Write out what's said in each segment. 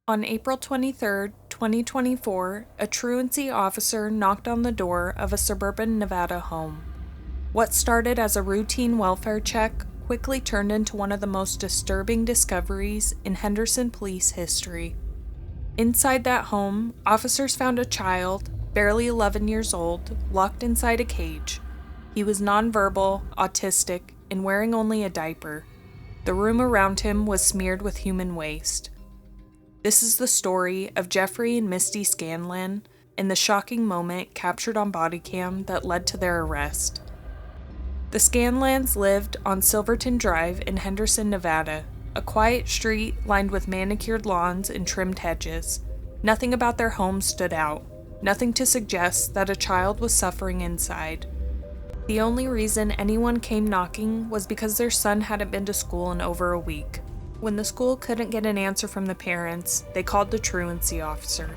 On April 23, 2024, a truancy officer knocked on the door of a suburban Nevada home. What started as a routine welfare check quickly turned into one of the most disturbing discoveries in Henderson police history. Inside that home, officers found a child, barely 11 years old, locked inside a cage. He was nonverbal, autistic, and wearing only a diaper. The room around him was smeared with human waste. This is the story of Jeffery and Misty Scanlan and the shocking moment captured on bodycam that led to their arrest. The Scanlans lived on Silverton Drive in Henderson, Nevada, a quiet street lined with manicured lawns and trimmed hedges. Nothing about their home stood out, nothing to suggest that a child was suffering inside. The only reason anyone came knocking was because their son hadn't been to school in over a week. When the school couldn't get an answer from the parents, they called the truancy officer.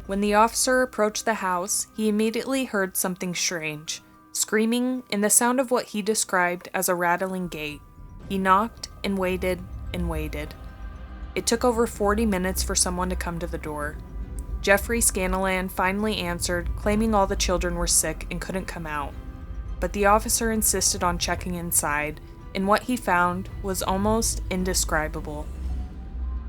When the officer approached the house, he immediately heard something strange, screaming and the sound of what he described as a rattling gate. He knocked and waited and waited. It took over 40 minutes for someone to come to the door. Jeffery Scanlan finally answered, claiming all the children were sick and couldn't come out. But the officer insisted on checking inside, and what he found was almost indescribable.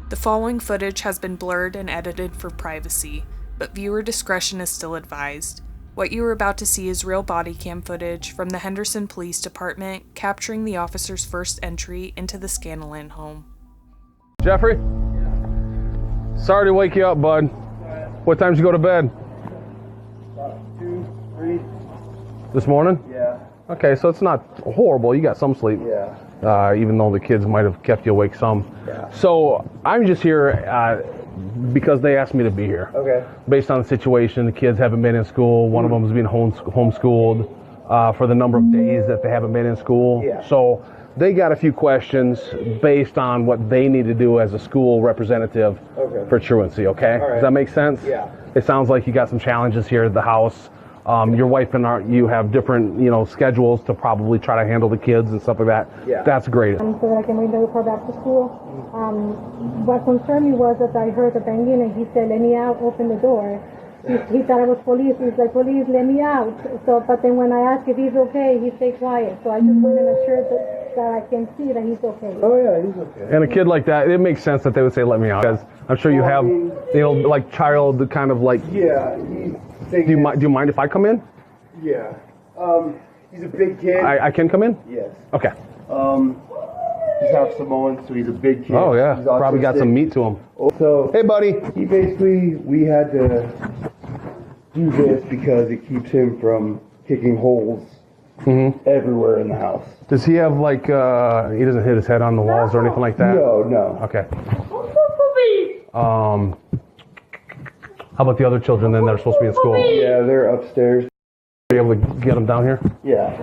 The following footage has been blurred and edited for privacy, but viewer discretion is still advised. What you are about to see is real body cam footage from the Henderson Police Department capturing the officer's first entry into the Scanlan home. Jeffrey? Sorry to wake you up, bud. What time did you go to bed? About 2, 3. This morning? Yeah. Okay, so it's not horrible. You got some sleep. Yeah. Even though the kids might have kept you awake some. Yeah. So I'm just here because they asked me to be here. Okay. Based on the situation, the kids haven't been in school. One of them is being homeschooled for the number of days that they haven't been in school. Yeah. So they got a few questions based on what they need to do as a school representative for truancy, okay? All right. Does that make sense? Yeah. It sounds like you got some challenges here at the house. Your wife and you have different, schedules to probably try to handle the kids and stuff like that. Yeah. That's great. So that I can bring the report back to school. What concerned me was that I heard the banging and he said, "Let me out, open the door." He thought it was police. He's like, "Police, let me out." So, but then when I asked if he's okay, he stayed quiet. So I just wanted to assure that I can see that he's okay. Oh yeah, he's okay. And a kid like that, it makes sense that they would say, "Let me out." Because I'm sure you have, like child kind of like. Yeah. Do you mind if I come in? Yeah. He's a big kid. I can come in? Yes. Okay. He's half Samoan, so he's a big kid. Oh yeah, He's probably got autistic. some meat to him. So Hey buddy. we had to do this because it keeps him from kicking holes everywhere in the house. Does he have like, he doesn't hit his head on the walls or anything like that? No. Okay. How about the other children then that are supposed to be in school? Are Yeah, they're upstairs. you able to get them down here? Yeah.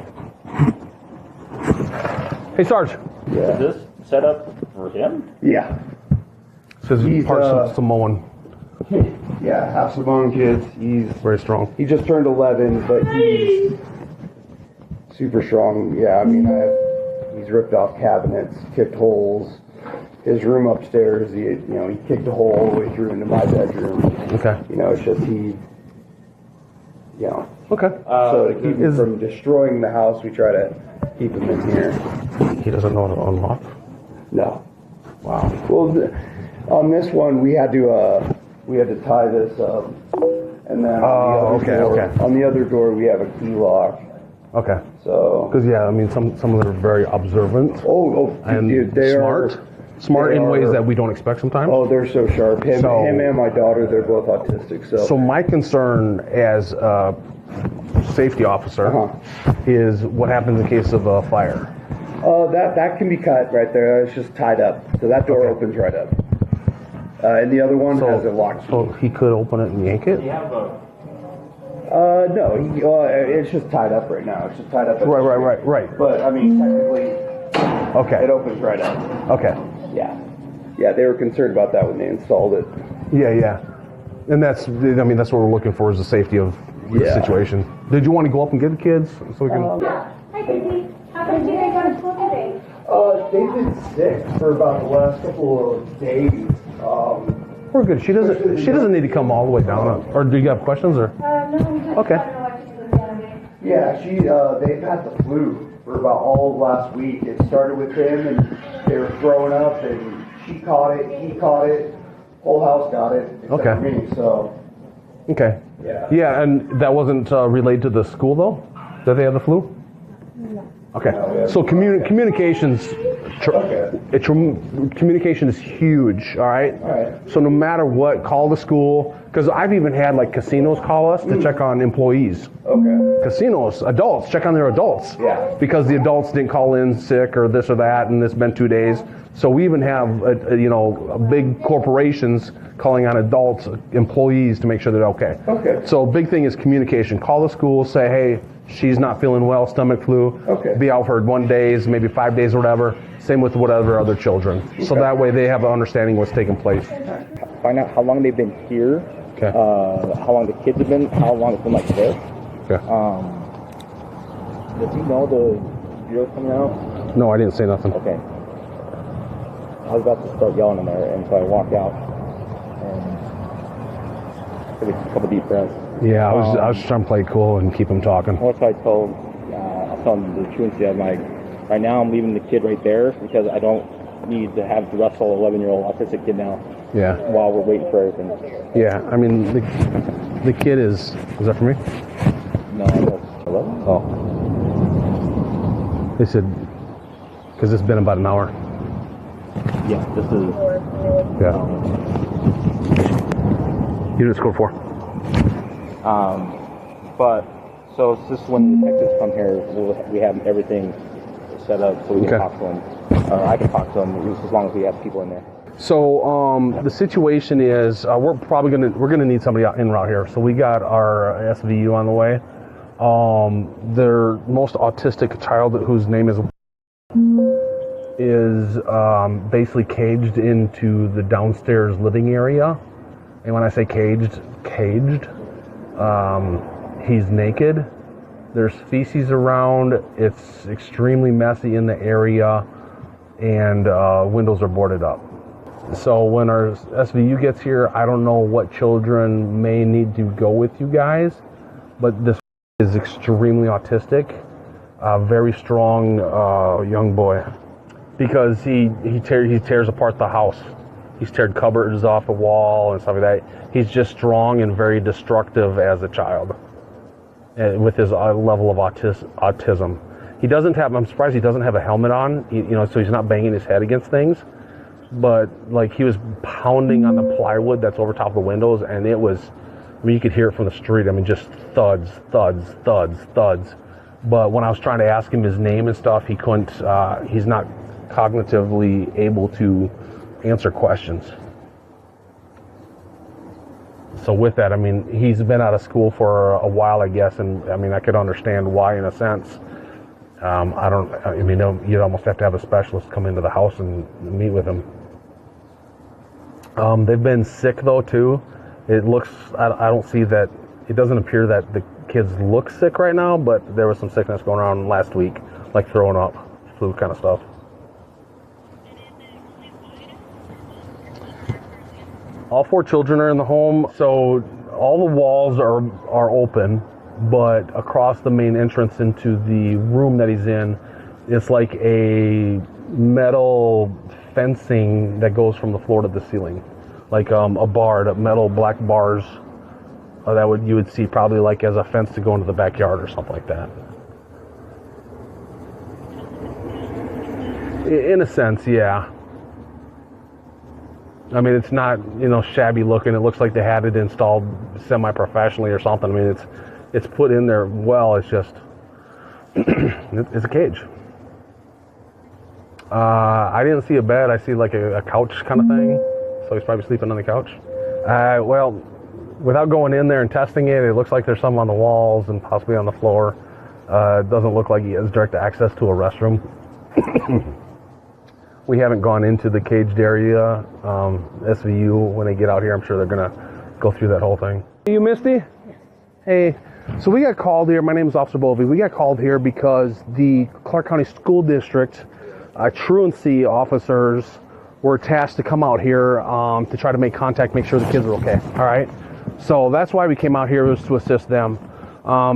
Hey Sarge. Yeah. Is this set up for him? Yeah. Says He's, part Samoan. Yeah, half Samoan kids. Very strong. He just turned 11, but he's super strong. Yeah, I mean, he's ripped off cabinets, kicked holes. His room upstairs, he kicked a hole all the way through into my bedroom. Okay. It's just Okay. so to keep him from destroying the house, we try to keep him in here. He doesn't know how to unlock? No. Wow. Well, on this one, we had to tie this up, and then on the other door, we have a key lock. Okay. So. Because I mean, some of them are very observant. And and they smart. Smart in ways that we don't expect sometimes. Oh, they're so sharp. Him and my daughter, they're both autistic. So my concern as a safety officer is what happens in case of a fire. That can be cut right there. It's just tied up. So that door opens right up. And the other one has a lock key. So he could open it and yank it? Do you have a... No, it's just tied up right now. It's just tied up. Right. But, I mean, technically, Okay. it opens right up. Okay. Yeah, they were concerned about that when they installed it. Yeah. And that's what we're looking for is the safety of the situation. Did you want to go up and get the kids so we can? Hi, Katie. How did you guys go to school today? They've been sick for about the last couple of days. We're good. She doesn't need to come all the way down. Or do you have questions? Or No, we just okay. want to know what she's doing the other day. Yeah, they've had the flu for about all of last week. It started with him, and they were throwing up, and she caught it, he caught it, whole house got it, except Okay. for me, so. Okay. Yeah. Yeah, and that wasn't related to the school though, that they had the flu. No. Okay. No, we have- So communications. Okay. Communication is huge. All right. All right. So no matter what, call the school. Because I've even had like casinos call us to check on employees. Okay. Casinos, adults, check on their adults. Yeah. Because the adults didn't call in sick or this or that, and it's been 2 days. So we even have, big corporations calling on adults, employees to make sure they're okay. Okay. So big thing is communication. Call the school, say, hey, she's not feeling well, stomach flu. Okay. Be out for 1 day, maybe 5 days or whatever. Same with whatever other children. So Okay. that way they have an understanding what's taking place. Find out how long they've been here. Okay. How long the kids have been. How long it's been like this. Okay. Does he know the drill coming out? No, I didn't say nothing. Okay. I was about to start yelling in there, and so I walked out and took a couple deep breaths. Yeah, I was trying to play it cool and keep him talking. That's why I told him the truancy. I'm like, right now I'm leaving the kid right there because I don't need to have to wrestle an 11-year-old autistic kid now Yeah. while we're waiting for everything. Yeah, I mean, the kid is that for me? No, that's 11. Oh. They said, because it's been about an hour. Yeah, this is. Yeah. Unit score 4. But so it's just when the detectives come here, we have everything set up so we can Okay. talk to them. I can talk to them as long as we have people in there. So the situation is we're gonna need somebody in route here. So we got our SVU on the way. Their most autistic child, whose name is basically caged into the downstairs living area. And when I say caged, he's naked. There's feces around. It's extremely messy in the area, and windows are boarded up. So when our SVU gets here, I don't know what children may need to go with you guys, but this is extremely autistic, very strong young boy, because he tears apart the house. He's teared cupboards off the wall and stuff like that. He's just strong and very destructive as a child, with his level of autism. I'm surprised he doesn't have a helmet on, so he's not banging his head against things. But like he was pounding on the plywood that's over top of the windows, and it was, you could hear it from the street. Just thuds, thuds, thuds, thuds. But when I was trying to ask him his name and stuff, he couldn't, he's not cognitively able to answer questions. So with that, he's been out of school for a while, I guess, and I could understand why in a sense. You'd almost have to have a specialist come into the house and meet with him. They've been sick though too. It looks, I don't see that, it doesn't appear that the kids look sick right now, but there was some sickness going around last week, like throwing up, flu kind of stuff. All 4 children are in the home, so all the walls are open, but across the main entrance into the room that he's in, it's like a metal fencing that goes from the floor to the ceiling, like a bar, metal black bars that you would see probably like as a fence to go into the backyard or something like that. In a sense, yeah. It's not, shabby looking. It looks like they had it installed semi-professionally or something. It's put in there well. It's just, it's a cage. I didn't see a bed. I see like a couch kind of thing. So he's probably sleeping on the couch. Well, without going in there and testing it, it looks like there's some on the walls and possibly on the floor. It doesn't look like he has direct access to a restroom. We haven't gone into the caged area. SVU, when they get out here, I'm sure they're gonna go through that whole thing. Hey, you Misty? Hey, so we got called here. My name is Officer Bovey. We got called here because the Clark County School District truancy officers were tasked to come out here to try to make contact, make sure the kids are okay. All right. So that's why we came out here, was to assist them.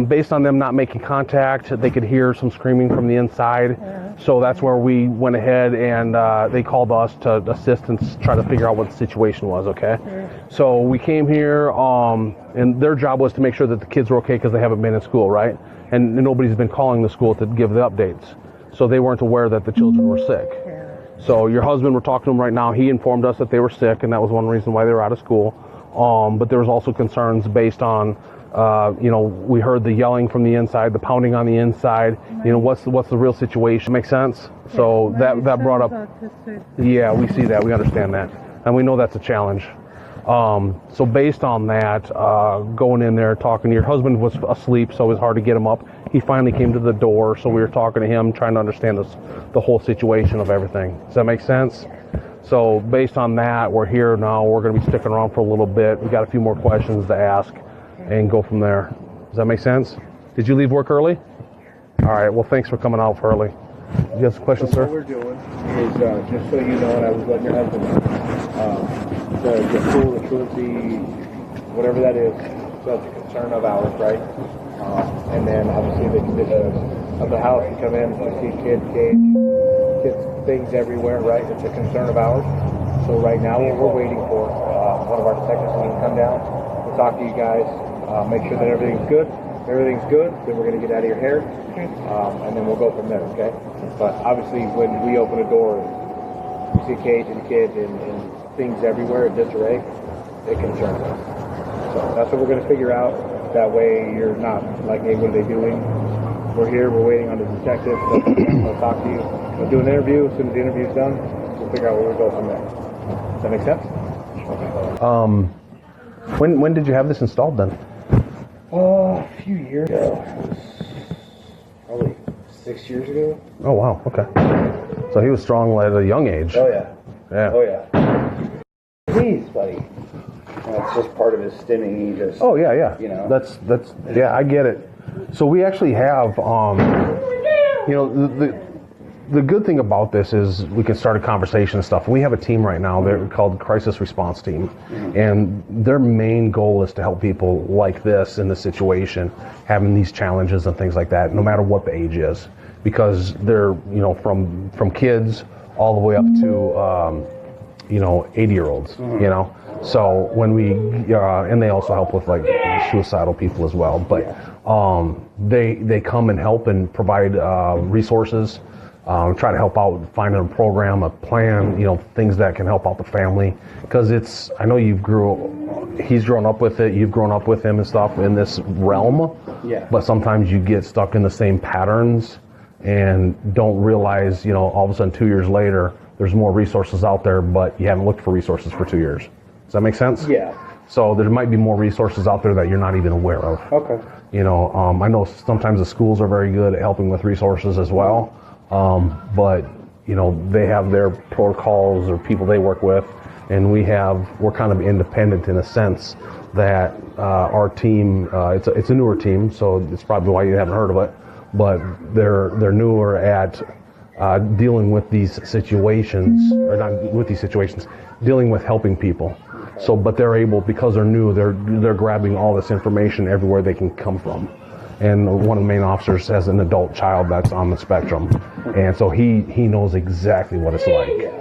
Based on them not making contact, they could hear some screaming from the inside. So that's where we went ahead and they called us to assist and try to figure out what the situation was, okay? So we came here and their job was to make sure that the kids were okay because they haven't been in school, right? And nobody's been calling the school to give the updates. So they weren't aware that the children were sick. So your husband, we're talking to him right now, he informed us that they were sick and that was one reason why they were out of school. But there was also concerns based on we heard the yelling from the inside, the pounding on the inside. What's the real situation? Make sense? So that brought up. Yeah, we see that. We understand that, and we know that's a challenge. So based on that, going in there talking, your husband was asleep, so it was hard to get him up. He finally came to the door, so we were talking to him, trying to understand the whole situation of everything. Does that make sense? So based on that, we're here now. We're going to be sticking around for a little bit. We got a few more questions to ask and go from there. Does that make sense? Did you leave work early? All right. Well, thanks for coming out early. You have some questions, sir? What we're doing is, just so you know, and I was letting your husband know, the school, the truancy, whatever that is, that's a concern of ours, right? And then obviously the condition of the house, you come in, you see kids things everywhere, right? It's a concern of ours. So right now what we're waiting for, one of our detectives to come down, we'll talk to you guys, make sure that everything's good. If everything's good, then we're going to get out of your hair, and then we'll go from there, okay? But obviously when we open a door and we see a cage and a kid and things everywhere in disarray, it concerns us. So that's what we're going to figure out. That way you're not like, hey, what are they doing? We're here, we're waiting on the detective. We'll talk to you. We'll do an interview. As soon as the interview's done, we'll figure out where we go from there. Does that make sense? Okay. When did you have this installed then? A few years ago. It was probably 6 years ago. Oh, wow. Okay. So he was strong at a young age. Oh, yeah. Yeah. Oh, yeah. Please, buddy. It's just part of his stimming. He just. Oh, yeah, yeah. That's yeah, I get it. So we actually have, the good thing about this is we can start a conversation and stuff. We have a team right now. They're called Crisis Response Team. And their main goal is to help people like this in this situation, having these challenges and things like that, no matter what the age is. Because they're, from kids all the way up to, 80-year-olds, So when we, and they also help with like suicidal people as well. But they come and help and provide resources. Try to help out, find a program, a plan, things that can help out the family. Because I know he's grown up with it, you've grown up with him and stuff in this realm. Yeah. But sometimes you get stuck in the same patterns and don't realize, all of a sudden 2 years later, there's more resources out there, but you haven't looked for resources for 2 years. Does that make sense? Yeah. So there might be more resources out there that you're not even aware of. Okay. I know sometimes the schools are very good at helping with resources as well. But they have their protocols or people they work with, and we're kind of independent in a sense that our team, it's a newer team, so it's probably why you haven't heard of it, but they're newer at dealing with these situations, or not with these situations, dealing with helping people. So, but they're able, because they're new, they're grabbing all this information everywhere they can come from. And one of the main officers has an adult child that's on the spectrum. And so he knows exactly what it's like,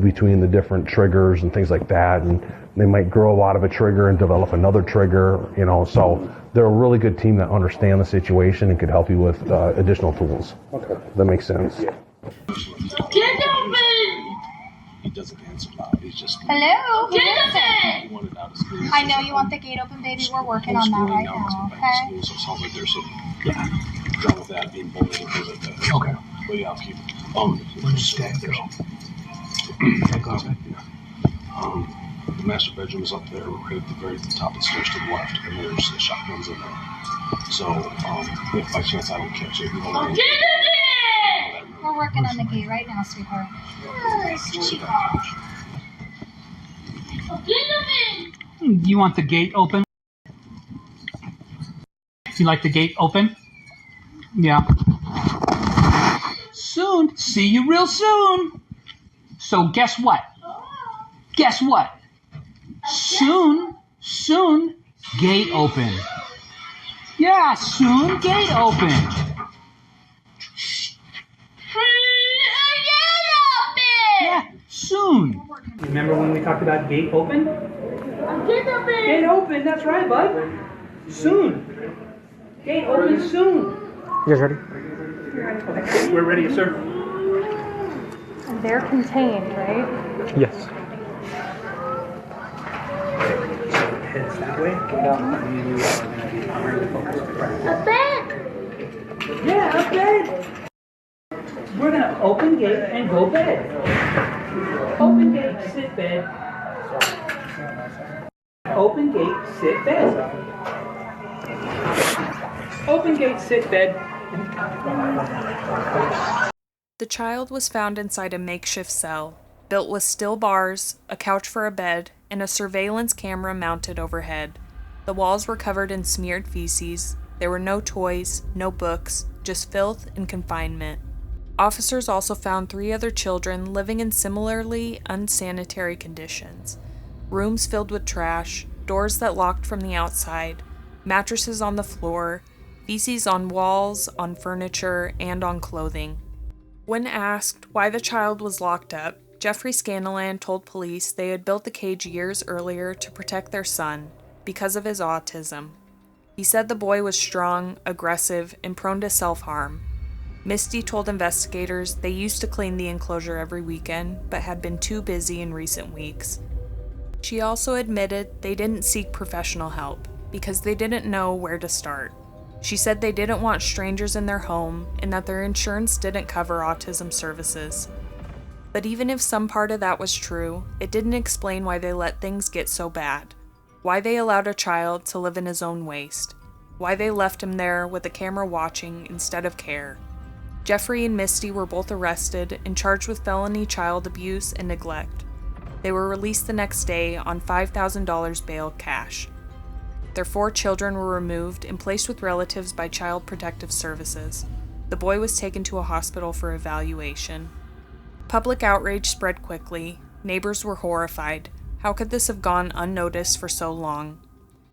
between the different triggers and things like that. And they might grow out of a trigger and develop another trigger, so they're a really good team that understand the situation and could help you with additional tools. Okay. That makes sense. Yeah. Get open! He doesn't answer loud. He's just. Hello? Get open! He wanted out of school. I know you want the gate open, baby. We're working on that right now, okay? So it sounds like there's done with that, being bullied and things like that. Okay. But yeah, I'll keep it. Where's Dad go? The master bedroom is up there, right at the very top of the stairs to the left, and there's shotguns in there. So, if by chance I don't catch it, We're working on the gate right now, sweetheart. You want the gate open? You like the gate open? Yeah. Soon. See you real soon. So guess what? Guess what? Soon, gate open. Yeah, soon, gate open. Yeah, soon. Remember when we talked about gate open? Gate open! Gate open, that's right, bud. Soon. Gate open soon. You guys ready? Okay, we're ready, sir. And they're contained, right? Yes. Heads that way. You are going to be focused. A bed! Yeah, a bed. We're going to open gate and go bed. Open gate, sit bed. Open gate, sit bed. Open gate, sit bed. The child was found inside a makeshift cell, built with steel bars, a couch for a bed, and a surveillance camera mounted overhead. The walls were covered in smeared feces. There were no toys, no books, just filth and confinement. Officers also found 3 other children living in similarly unsanitary conditions. Rooms filled with trash, doors that locked from the outside, mattresses on the floor, feces on walls, on furniture, and on clothing. When asked why the child was locked up, Jeffery Scanlan told police they had built the cage years earlier to protect their son because of his autism. He said the boy was strong, aggressive, and prone to self-harm. Misty told investigators they used to clean the enclosure every weekend, but had been too busy in recent weeks. She also admitted they didn't seek professional help because they didn't know where to start. She said they didn't want strangers in their home and that their insurance didn't cover autism services. But even if some part of that was true, it didn't explain why they let things get so bad. Why they allowed a child to live in his own waste. Why they left him there with a camera watching instead of care. Jeffery and Misty were both arrested and charged with felony child abuse and neglect. They were released the next day on $5,000 bail cash. Their 4 children were removed and placed with relatives by Child Protective Services. The boy was taken to a hospital for evaluation. Public outrage spread quickly. Neighbors were horrified. How could this have gone unnoticed for so long?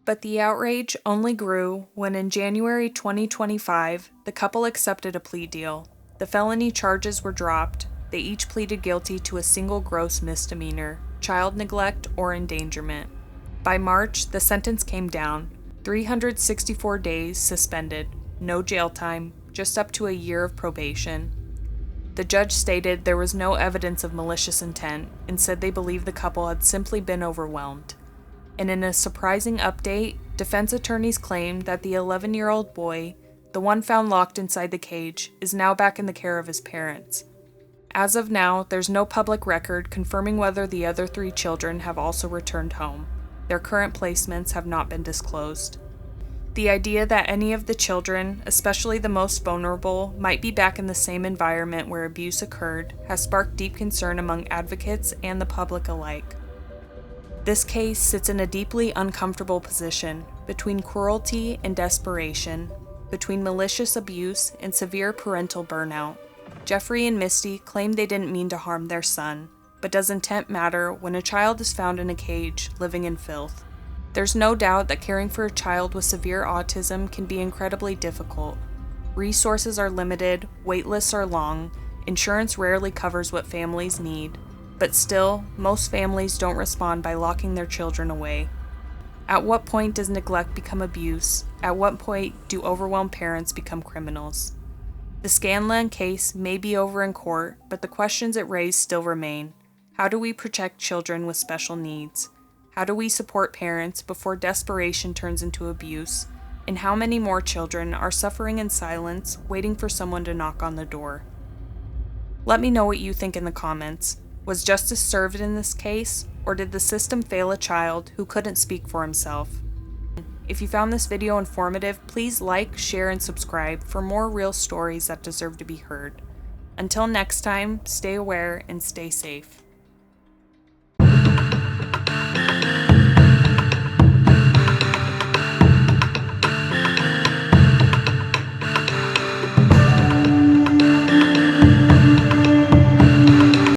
But the outrage only grew when in January 2025, the couple accepted a plea deal. The felony charges were dropped. They each pleaded guilty to a single gross misdemeanor, child neglect or endangerment. By March, the sentence came down, 364 days suspended, no jail time, just up to a year of probation. The judge stated there was no evidence of malicious intent and said they believed the couple had simply been overwhelmed. And in a surprising update, defense attorneys claimed that the 11-year-old boy, the one found locked inside the cage, is now back in the care of his parents. As of now, there's no public record confirming whether the other 3 children have also returned home. Their current placements have not been disclosed. The idea that any of the children, especially the most vulnerable, might be back in the same environment where abuse occurred has sparked deep concern among advocates and the public alike. This case sits in a deeply uncomfortable position between cruelty and desperation, between malicious abuse and severe parental burnout. Jeffery and Misty claim they didn't mean to harm their son, but does intent matter when a child is found in a cage living in filth? There's no doubt that caring for a child with severe autism can be incredibly difficult. Resources are limited, wait lists are long, insurance rarely covers what families need, but still, most families don't respond by locking their children away. At what point does neglect become abuse? At what point do overwhelmed parents become criminals? The Scanlan case may be over in court, but the questions it raised still remain. How do we protect children with special needs? How do we support parents before desperation turns into abuse? And how many more children are suffering in silence, waiting for someone to knock on the door? Let me know what you think in the comments. Was justice served in this case, or did the system fail a child who couldn't speak for himself? If you found this video informative, please like, share, and subscribe for more real stories that deserve to be heard. Until next time, stay aware and stay safe.